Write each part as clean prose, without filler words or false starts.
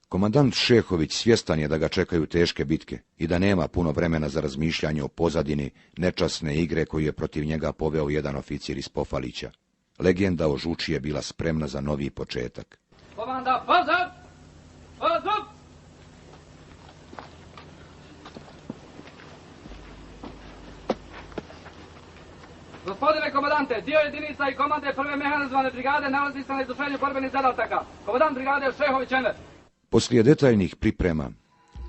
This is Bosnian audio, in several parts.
Komandant Šehović svjestan je da ga čekaju teške bitke i da nema puno vremena za razmišljanje o pozadini nečasne igre koju je protiv njega poveo jedan oficir iz Pofalića. Legenda o Žuči je bila spremna za novi početak. Komanda, pozad! Pozad! Gospodine komandante, dio jedinica i komande prve mehanizovane brigade nalazi se na izvršenju borbenih zadataka. Komandant brigade Šehović Ener. Poslije detaljnih priprema,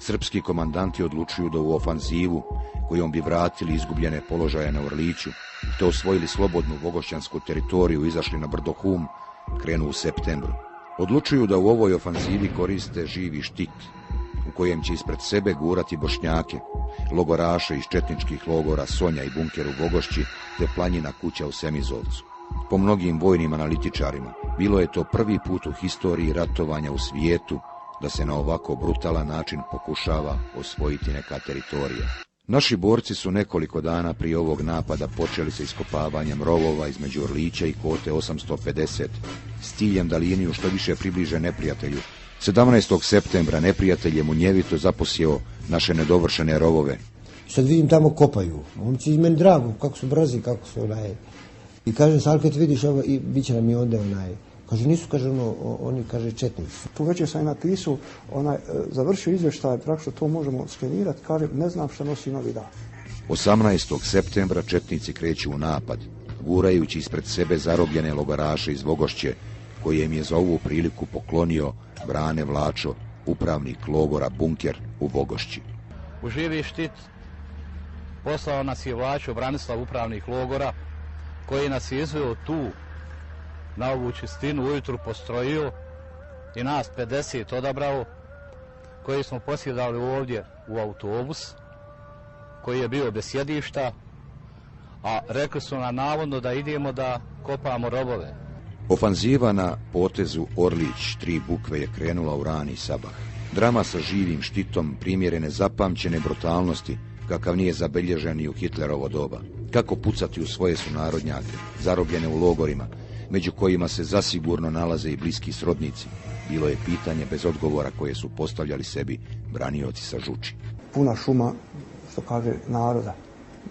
srpski komandanti odlučuju da u ofanzivu, kojom bi vratili izgubljene položaje na Orliću, te osvojili slobodnu vogošćansku teritoriju, izašli na brdo Hum, krenu u septembru. Odlučuju da u ovoj ofanzivi koriste živi štit, u kojem će ispred sebe gurati Bošnjake, logoraše iz četničkih logora Sonja i bunker u Vogošći, te Planjina kuća u Semizovcu. Po mnogim vojnim analitičarima, bilo je to prvi put u historiji ratovanja u svijetu da se na ovako brutalan način pokušava osvojiti neka teritorija. Naši borci su nekoliko dana prije ovog napada počeli sa iskopavanjem rovova između Orlića i Kote 850, s ciljem da liniju što više približe neprijatelju. 17. septembra neprijatelj je munjevito zaposjeo naše nedovršene rovove. Sad vidim tamo kopaju, momci iz meni drago, kako su brzi, kako su I kažem, Salket, vidiš ovo, i bit će nam i onda Kaže, nisu, kaže, oni, kaže, četnici. Tu večer sam i napisao, završio izvještaj, praktično to možemo skenirati, kaže, ne znam šta nosi novi dan. 18. septembra četnici kreću u napad, gurajući ispred sebe zarobljene logoraše iz Vogošće, koje im je za ovu priliku poklonio Brane Vlačo, upravnik logora Bunker u Vogošći. U živi štit poslao nas je Vlačo Branislav, upravnik logora, koji nas je izveo tu na ovu čistinu, ujutru postrojio i nas 50 odabrao, koji smo posjedali ovdje u autobus, koji je bio bez sjedišta, a rekli su nam navodno da idemo da kopamo rovove. Ofanziva na potezu Orlić 3 bukve je krenula u rani sabah. Drama sa živim štitom primjerene zapamćene brutalnosti, kakav nije zabilježen i u Hitlerovo doba. Kako pucati u svoje sunarodnjake, zarobljene u logorima, među kojima se zasigurno nalaze i bliski srodnici, bilo je pitanje bez odgovora koje su postavljali sebi branioci sa Žuči. Puna šuma, što kaže, naroda.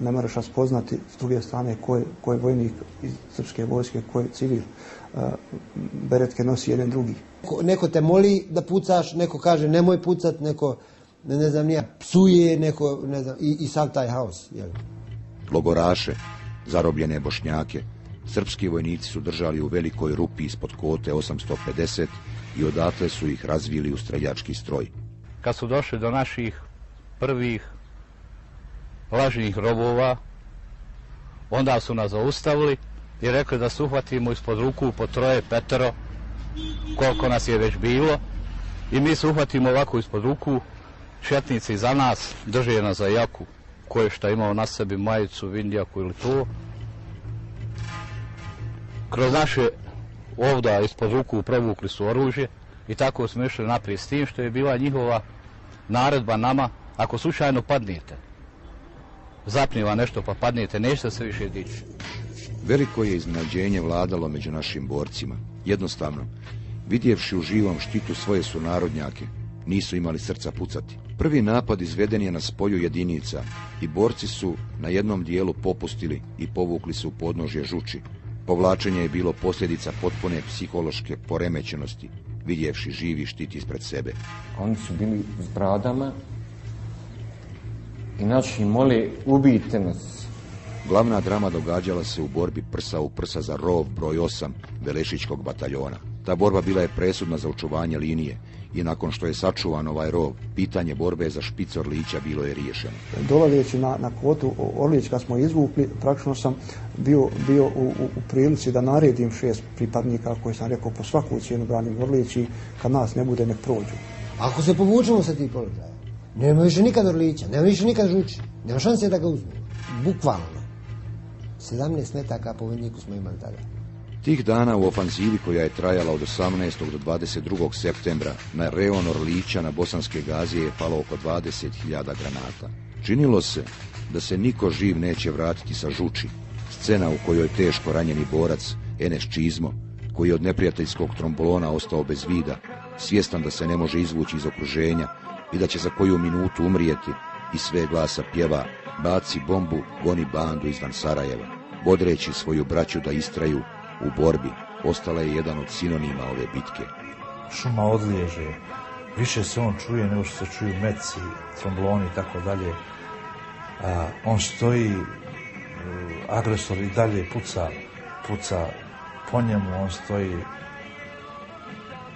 Ne moraš raspoznati s druge strane ko je vojnik iz srpske vojske, ko je civil. Beretke nosi jedan drugi. Neko te moli da pucaš, neko kaže nemoj pucat, neko, ne znam nija, psuje, neko, ne znam, i sav taj haos. Jel? Logoraše, zarobljene Bošnjake, srpski vojnici su držali u velikoj rupi ispod Kote 850 i odatle su ih razvili u streljački stroj. Kad su došli do naših prvih lažnih rovova, onda su nas zaustavili i rekli da se uhvatimo ispod ruku po 3, 5, koliko nas je već bilo, i mi se uhvatimo ovako ispod ruku, četnici za nas drže nas za jaku, koje šta imao na sebi majicu, vindjaku ili to. Kroz naše ovda ispod ruku provukli su oružje i tako smo išli naprijed, s tim što je bila njihova naredba nama, ako slučajno padnete, zapniva nešto pa padnete, nećete se više dići. Veliko je iznenađenje vladalo među našim borcima. Jednostavno, vidjevši u živom štitu svoje sunarodnjake, nisu imali srca pucati. Prvi napad izveden je na spolju jedinica i borci su na jednom dijelu popustili i povukli se u podnožje Žuči. Povlačenje je bilo posljedica potpune psihološke poremećenosti, vidjevši živi štit ispred sebe. Oni su bili s bradama i naši moli, ubijte nas. Glavna drama događala se u borbi prsa u prsa za rov broj 8 Velešićkog bataljona. Ta borba bila je presudna za očuvanje linije i nakon što je sačuvan ovaj rov, pitanje borbe za špic Orlića bilo je riješeno. Dolazeći na Kotu Orlić, kad smo izvukli, praktično sam bio u prilici da naredim 6 pripadnika koji sam rekao po svaku cijenu branim Orlić i kad nas ne bude nek prođu. Ako se povučemo sa tih položaja, nema više nikad Orlića, nema više nikad Žuči, nema šanse da ga uzmemo. Bukvalno. 17 metaka po vojniku smo imali tada. Tih dana u ofanzivi koja je trajala od 18. do 22. septembra na reon Orlića na Bosanske Gazije je palo oko 20.000 granata. Činilo se da se niko živ neće vratiti sa Žuči, scena u kojoj teško ranjeni borac Enes Čizmo, koji je od neprijateljskog trombolona ostao bez vida, svjestan da se ne može izvući iz okruženja i da će za koju minutu umrijeti, i sve glasa pjeva: baci bombu, goni bandu izvan Sarajeva. Bodreći svoju braću da istraju u borbi, postala je jedan od sinonima ove bitke. Šuma odliježe, više se on čuje nego što se čuju meci, trombloni i tako dalje. On stoji, agresor i dalje puca po njemu, on stoji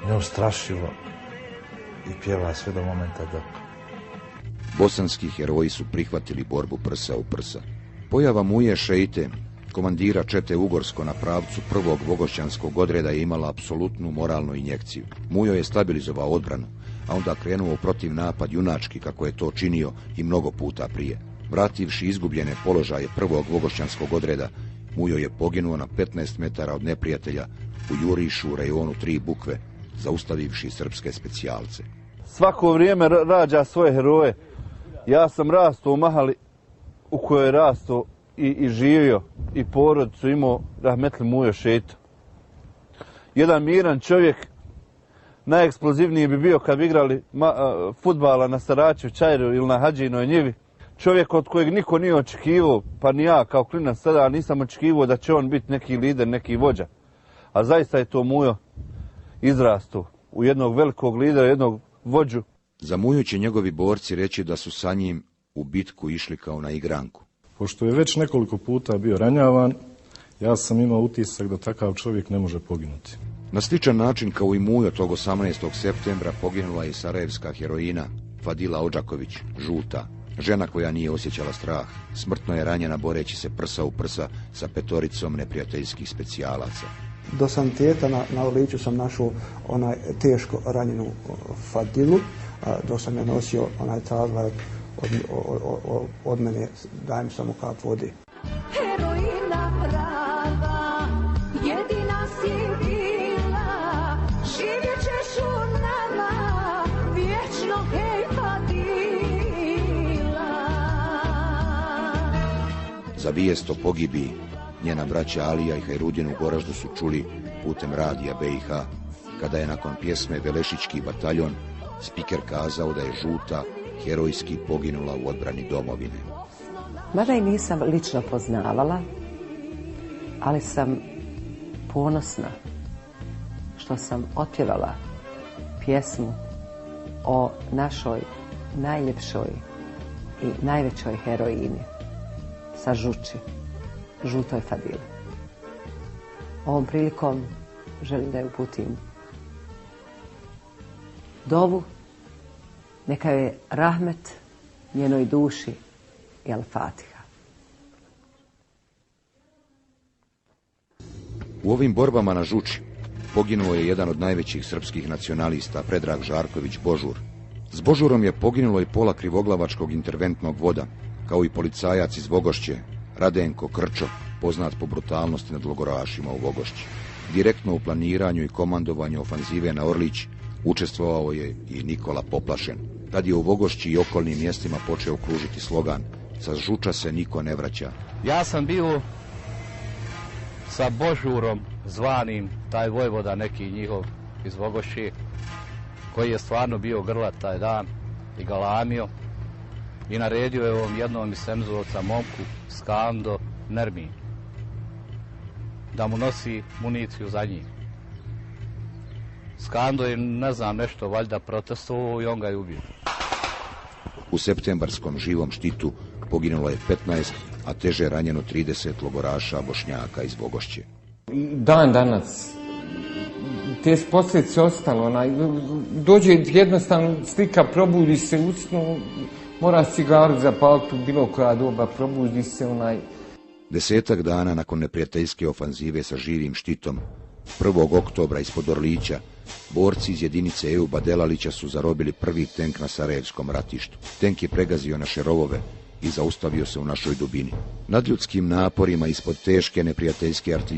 neustrašivo i pjeva sve do momenta dok. Bosanski heroji su prihvatili borbu prsa u prsa. Pojava Muje Šeite, komandira čete Ugorsko na pravcu prvog vogošćanskog odreda, je imala apsolutnu moralnu injekciju. Mujo je stabilizovao odbranu, a onda krenuo protiv napad junački, kako je to činio i mnogo puta prije. Vrativši izgubljene položaje prvog vogošćanskog odreda, Mujo je poginuo na 15 metara od neprijatelja u jurišu u rejonu 3 Bukve, zaustavivši srpske specijalce. Svako vrijeme rađa svoje heroje. Ja sam rastao u mahali u kojoj je rastao i živio i porodicu imao rahmetli Mujo Šeito. Jedan miran čovjek, najeksplozivniji bi bio kad bi igrali fudbala na Saračev Čajru ili na Hadžinoj njivi. Čovjek od kojeg niko nije očekivao, pa ni ja kao klinac sada nisam očekivao da će on biti neki lider, neki vođa. A zaista je to Mujo izrastao u jednog velikog lidera, jednog vođu. Za Muju će njegovi borci reći da su sa njim u bitku išli kao na igranku. Pošto je već nekoliko puta bio ranjavan, ja sam imao utisak da takav čovjek ne može poginuti. Na sličan način kao i Mujo tog 18. septembra poginula je sarajevska heroina Fadila Odžaković, žuta, žena koja nije osjećala strah. Smrtno je ranjena boreći se prsa u prsa sa 5 neprijateljskih specijalaca. Do saniteta na Orliću sam našao onaj teško ranjenu Fadilu, dok sam je nosio onaj tražila od mene, daj mi samo kap vode. Heroina prava, jedina si bila, živjet ćeš u nama, vječno hej Fadila. Za vijest o pogibiji njena braća Alija i Hajrudin u Goraždu su čuli putem radija BiH, kada je nakon pjesme Velešićki bataljon spiker kazao da je žuta herojski poginula u odbrani domovine. Mada i nisam lično poznavala, ali sam ponosna što sam otpjevala pjesmu o našoj najljepšoj i najvećoj heroini sa Žuči, žutoj Fadili. Ovom prilikom želim da je uputim dovu, neka je rahmet njenoj duši i al-Fatiha. U ovim borbama na Žuči poginuo je jedan od najvećih srpskih nacionalista, Predrag Žarković Božur. S Božurom je poginulo i pola krivoglavačkog interventnog voda, kao i policajac iz Vogošće, Radenko Krčo, poznat po brutalnosti nad logorašima u Vogošći. Direktno u planiranju i komandovanju ofanzive na Orlić učestvovao je i Nikola Poplašen. Tad je u Vogošći i okolnim mjestima počeo kružiti slogan: sa Žuča se niko ne vraća. Ja sam bio sa Božurom zvanim, taj vojvoda neki njihov iz Vogošće, koji je stvarno bio grlat taj dan i galamio i naredio je ovom jednom iz Semzovca momku Skando Nermin da mu nosi municiju za njih. Skando je, ne znam, nešto valjda protestovao i on ga je ubio. U septembarskom živom štitu poginulo je 15, a teže ranjeno 30 logoraša Bošnjaka iz Vogošće. Dan danas te posljedice ostalo, dođe jednostavno slika, probudi se u snu, mora cigaru zapaliti u bilo koja doba, probudi se 10 dana nakon neprijateljske ofanzive sa živim štitom, 1. oktobra ispod Orlića, borci iz jedinice Ejuba Delalića su zarobili prvi tenk na Sarajevskom ratištu. Tenk je pregazio naše rovove i zaustavio se u našoj dubini. Nadljudskim naporima ispod teške neprijateljske artiljerije